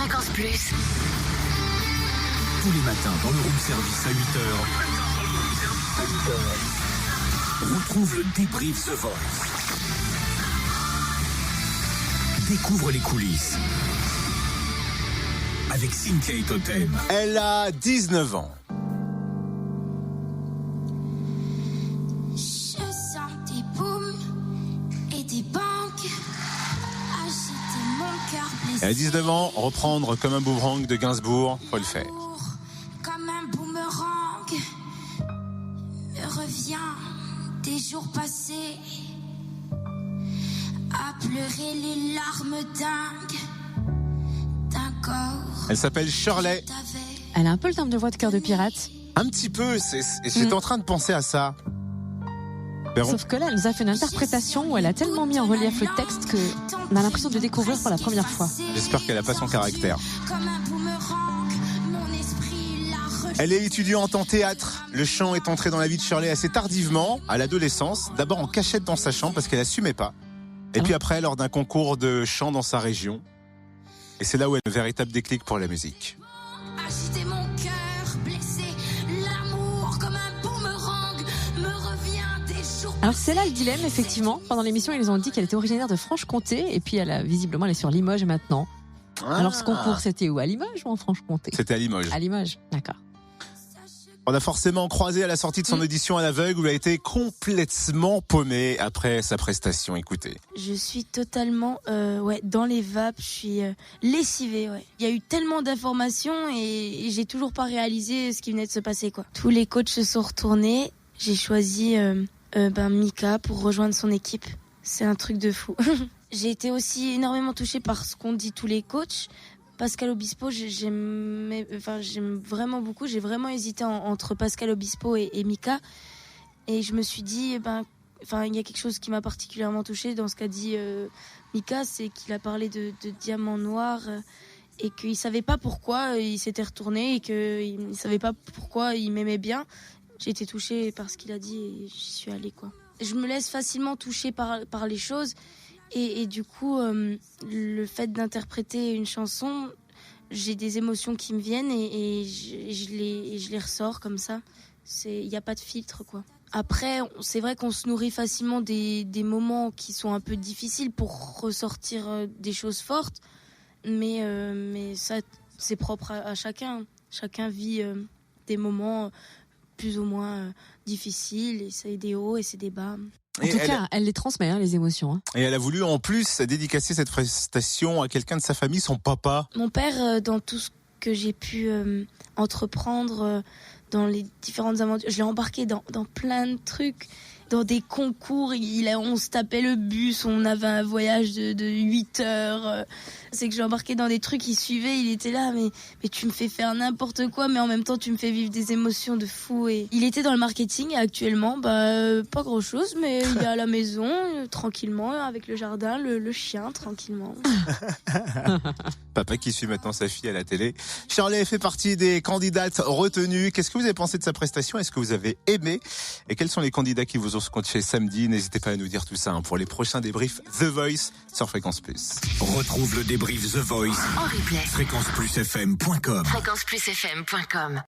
Fréquence Plus. Tous les matins dans le room service à 8h. Retrouve le débrief The Voice. Découvre les coulisses. Avec Cynthia Totem. Elle a 19 ans. Je sens des booms et des banques agiter mon cœur blessé. Elle a 19 ans, reprendre comme un boomerang de Gainsbourg, faut le faire. Comme un boomerang me revient des jours passés à pleurer les larmes dingues d'un corps. Elle s'appelle Shirley. Elle a un peu le timbre de voix de Cœur de Pirate. Un petit peu, j'étais en train de penser à ça. Sauf que là, elle nous a fait une interprétation où elle a tellement mis en relief le texte qu'on a l'impression de le découvrir pour la première fois. J'espère qu'elle a pas son caractère. Elle est étudiante en théâtre. Le chant est entré dans la vie de Shirley assez tardivement, à l'adolescence. D'abord en cachette dans sa chambre parce qu'elle assumait pas. Et puis après, lors d'un concours de chant dans sa région. Et c'est là où elle a un véritable déclic pour la musique. Agiter mon cœur blessé, l'amour comme un boomerang me revient des jours. Alors c'est là le dilemme, effectivement. Pendant l'émission, ils nous ont dit qu'elle était originaire de Franche-Comté. Et puis visiblement, elle est sur Limoges maintenant. Alors ce concours, c'était où? À Limoges ou en Franche-Comté? C'était à Limoges. À Limoges, d'accord. On a forcément croisé à la sortie de son audition à l'aveugle où elle a été complètement paumée après sa prestation. Écoutez. Je suis totalement dans les vapes, je suis lessivée. Ouais. Il y a eu tellement d'informations et j'ai toujours pas réalisé ce qui venait de se passer, quoi. Tous les coachs se sont retournés. J'ai choisi Mika pour rejoindre son équipe. C'est un truc de fou. J'ai été aussi énormément touchée par ce qu'ont dit tous les coachs. Pascal Obispo, j'aime vraiment beaucoup. J'ai vraiment hésité entre Pascal Obispo et Mika. Et je me suis dit, il y a quelque chose qui m'a particulièrement touchée dans ce qu'a dit Mika, c'est qu'il a parlé de diamant noir et qu'il savait pas pourquoi il s'était retourné et qu'il savait pas pourquoi il m'aimait bien. J'ai été touchée par ce qu'il a dit et j'y suis allée, quoi. Je me laisse facilement toucher par les choses. Et du coup, le fait d'interpréter une chanson, j'ai des émotions qui me viennent et je les ressors comme ça. Il n'y a pas de filtre, quoi. Après, c'est vrai qu'on se nourrit facilement des moments qui sont un peu difficiles pour ressortir des choses fortes. Mais ça, c'est propre à chacun. Chacun vit des moments plus ou moins difficiles. Et c'est des hauts et c'est des bas. En tout cas, elle les transmet, les émotions. Hein. Et elle a voulu en plus dédicacer cette prestation à quelqu'un de sa famille, son papa. Mon père, dans tout ce que j'ai pu entreprendre, dans les différentes aventures, je l'ai embarqué dans plein de trucs. Dans des concours, on se tapait le bus, on avait un voyage de 8 heures. C'est que je l'ai embarqué dans des trucs, il suivait, il était là, mais tu me fais faire n'importe quoi, mais en même temps tu me fais vivre des émotions de fou. Et il était dans le marketing et actuellement, pas grand chose, mais il est à la maison, tranquillement, avec le jardin, le chien, tranquillement. Papa qui suit maintenant sa fille à la télé. Shirley fait partie des candidates retenues. Qu'est-ce que vous avez pensé de sa prestation? Est-ce que vous avez aimé? Et quels sont les candidats qui vous ont scotché samedi? N'hésitez pas à nous dire tout ça pour les prochains débriefs The Voice sur Fréquence Plus. Retrouve le débrief The Voice En replay. fréquenceplusfm.com. Fréquenceplusfm.com